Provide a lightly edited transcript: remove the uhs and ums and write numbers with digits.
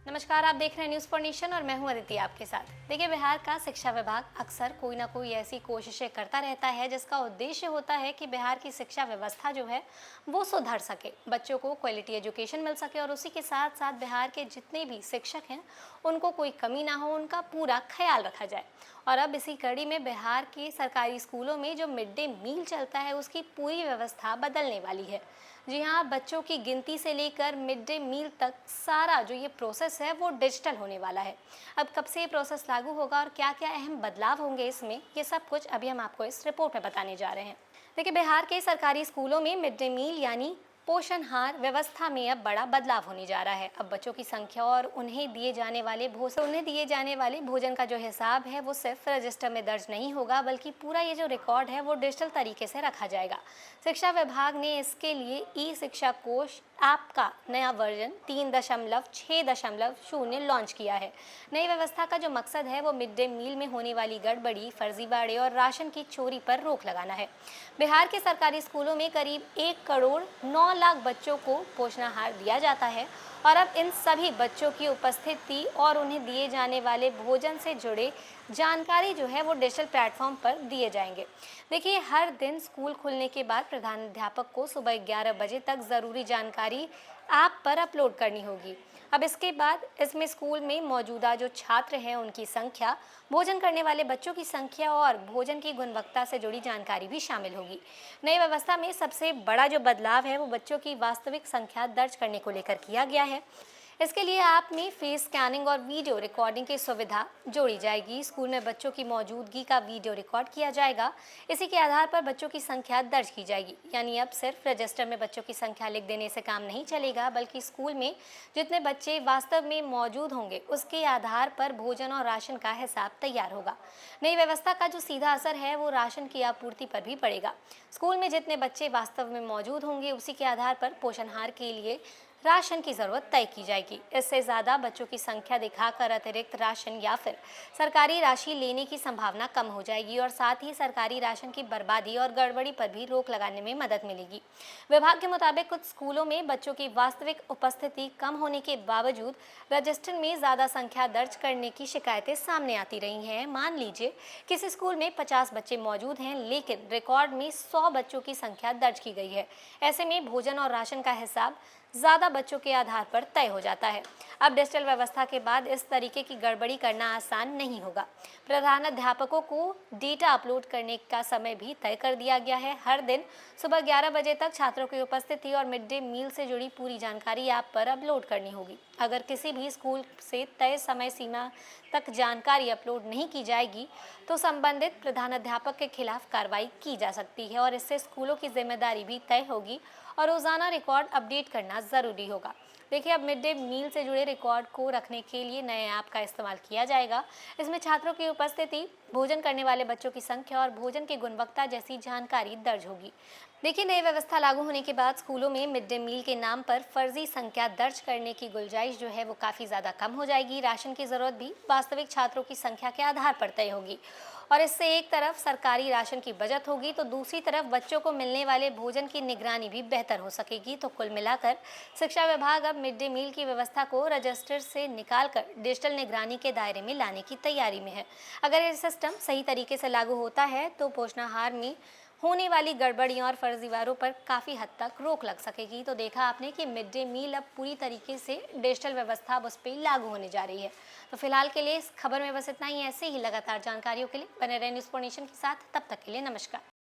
नमस्कार, आप देख रहे हैं न्यूज़ फॉर नेशन और मैं हूं अदिति आपके साथ। देखिए, बिहार का शिक्षा विभाग अक्सर कोई ना कोई ऐसी कोशिशें करता रहता है जिसका उद्देश्य होता है कि बिहार की शिक्षा व्यवस्था जो है वो सुधर सके, बच्चों को क्वालिटी एजुकेशन मिल सके और उसी के साथ साथ बिहार के जितने भी शिक्षक हैं उनको कोई कमी ना हो, उनका पूरा ख्याल रखा जाए। और अब इसी कड़ी में बिहार के सरकारी स्कूलों में जो मिड डे मील चलता है उसकी पूरी व्यवस्था बदलने वाली है। जी हाँ, बच्चों की गिनती से लेकर मिड डे मील तक सारा जो ये प्रोसेस है वो डिजिटल होने वाला है। अब कब से ये प्रोसेस लागू होगा और क्या क्या अहम बदलाव होंगे इसमें, ये सब कुछ अभी हम आपको इस रिपोर्ट में बताने जा रहे हैं। देखिए, बिहार के सरकारी स्कूलों में मिड डे मील यानी पोषणहार व्यवस्था में अब बड़ा बदलाव होने जा रहा है। अब बच्चों की संख्या और उन्हें दिए जाने वाले भोजन का जो हिसाब है वो सिर्फ रजिस्टर में दर्ज नहीं होगा, बल्कि पूरा ये जो रिकॉर्ड है वो डिजिटल तरीके से रखा जाएगा। शिक्षा विभाग ने इसके लिए ई शिक्षा कोष ऐप का नया वर्जन 3.6.0 लॉन्च किया है। नई व्यवस्था का जो मकसद है वो मिड डे मील में होने वाली गड़बड़ी, फर्जीवाड़े और राशन की चोरी पर रोक लगाना है। बिहार के सरकारी स्कूलों में करीब 1 करोड़ 9 लाख बच्चों को पोषणाहार दिया जाता है और अब इन सभी बच्चों की उपस्थिति और उन्हें दिए जाने वाले भोजन से जुड़े जानकारी जो है वो डिजिटल प्लेटफॉर्म पर दिए जाएंगे। देखिए, हर दिन स्कूल खुलने के बाद प्रधानाध्यापक को सुबह 11 बजे तक ज़रूरी जानकारी ऐप पर अपलोड करनी होगी। अब इसके बाद इसमें स्कूल में मौजूदा जो छात्र हैं उनकी संख्या, भोजन करने वाले बच्चों की संख्या और भोजन की गुणवत्ता से जुड़ी जानकारी भी शामिल होगी। नई व्यवस्था में सबसे बड़ा जो बदलाव है वो बच्चों की वास्तविक संख्या दर्ज करने को लेकर किया गया है। इसके लिए ऐप में फेस स्कैनिंग और वीडियो रिकॉर्डिंग की सुविधा जोड़ी जाएगी। स्कूल में बच्चों की मौजूदगी का वीडियो रिकॉर्ड किया जाएगा। इसी के आधार पर बच्चों की संख्या दर्ज की जाएगी। यानी अब सिर्फ रजिस्टर में बच्चों की संख्या लिख देने से काम नहीं चलेगा, बल्कि स्कूल में जितने बच्चे वास्तव में मौजूद होंगे उसके आधार पर भोजन और राशन का हिसाब तैयार होगा। नई व्यवस्था का जो सीधा असर है वो राशन की आपूर्ति पर भी पड़ेगा। स्कूल में जितने बच्चे वास्तव में मौजूद होंगे उसी के आधार पर पोषणहार के लिए राशन की जरूरत तय की जाएगी। इससे ज्यादा बच्चों की संख्या दिखाकर अतिरिक्त राशन या फिर सरकारी राशि लेने की संभावना कम हो जाएगी और साथ ही सरकारी राशन की बर्बादी और गड़बड़ी पर भी रोक लगाने में मदद मिलेगी। विभाग के मुताबिक कुछ स्कूलों में बच्चों की वास्तविक उपस्थिति कम होने के बावजूद रजिस्टर में ज्यादा संख्या दर्ज करने की शिकायतें सामने आती रही हैं। मान लीजिए किसी स्कूल में 50 बच्चे मौजूद हैं, लेकिन रिकॉर्ड में 100 बच्चों की संख्या दर्ज की गई है। ऐसे में भोजन और राशन का हिसाब ज्यादा बच्चों के आधार पर तय हो जाता है। अब डिजिटल व्यवस्था के बाद इस तरीके की गड़बड़ी करना आसान नहीं होगा। प्रधानाध्यापकों को डेटा अपलोड करने का समय भी तय कर दिया गया है। हर दिन सुबह 11 बजे तक छात्रों की उपस्थिति और मिड डे मील से जुड़ी पूरी जानकारी ऐप पर अपलोड करनी होगी। अगर किसी भी स्कूल से तय समय सीमा तक जानकारी अपलोड नहीं की जाएगी तो संबंधित प्रधानाध्यापक के खिलाफ कार्रवाई की जा सकती है और इससे स्कूलों की जिम्मेदारी भी तय होगी और रोजाना रिकॉर्ड अपडेट करना जरूरी होगा। देखिए, अब मिड डे मील से जुड़े रिकॉर्ड को रखने के लिए नए ऐप का इस्तेमाल किया जाएगा। इसमें छात्रों की उपस्थिति, भोजन करने वाले बच्चों की संख्या और भोजन की गुणवत्ता जैसी जानकारी दर्ज होगी। देखिए, नई व्यवस्था लागू होने के बाद स्कूलों में मिड डे मील के नाम पर फर्जी संख्या दर्ज करने की गुंजाइश जो है वो काफ़ी ज़्यादा कम हो जाएगी। राशन की ज़रूरत भी वास्तविक छात्रों की संख्या के आधार पर तय होगी और इससे एक तरफ सरकारी राशन की बचत होगी तो दूसरी तरफ बच्चों को मिलने वाले भोजन की निगरानी भी बेहतर हो सकेगी। तो कुल मिलाकर शिक्षा विभाग अब मिड डे मील की व्यवस्था को रजिस्टर से निकालकर डिजिटल निगरानी के दायरे में लाने की तैयारी में है। अगर ये सिस्टम सही तरीके से लागू होता है तो पोषणाहार में होने वाली गड़बड़ियों और फर्जीवाड़ों पर काफ़ी हद तक रोक लग सकेगी। तो देखा आपने कि मिड डे मील अब पूरी तरीके से डिजिटल व्यवस्था अब उस पर लागू होने जा रही है। तो फिलहाल के लिए इस खबर में बस इतना ही। ऐसे ही लगातार जानकारियों के लिए बने रहे न्यूज़ फॉर नेशन के साथ। तब तक के लिए नमस्कार।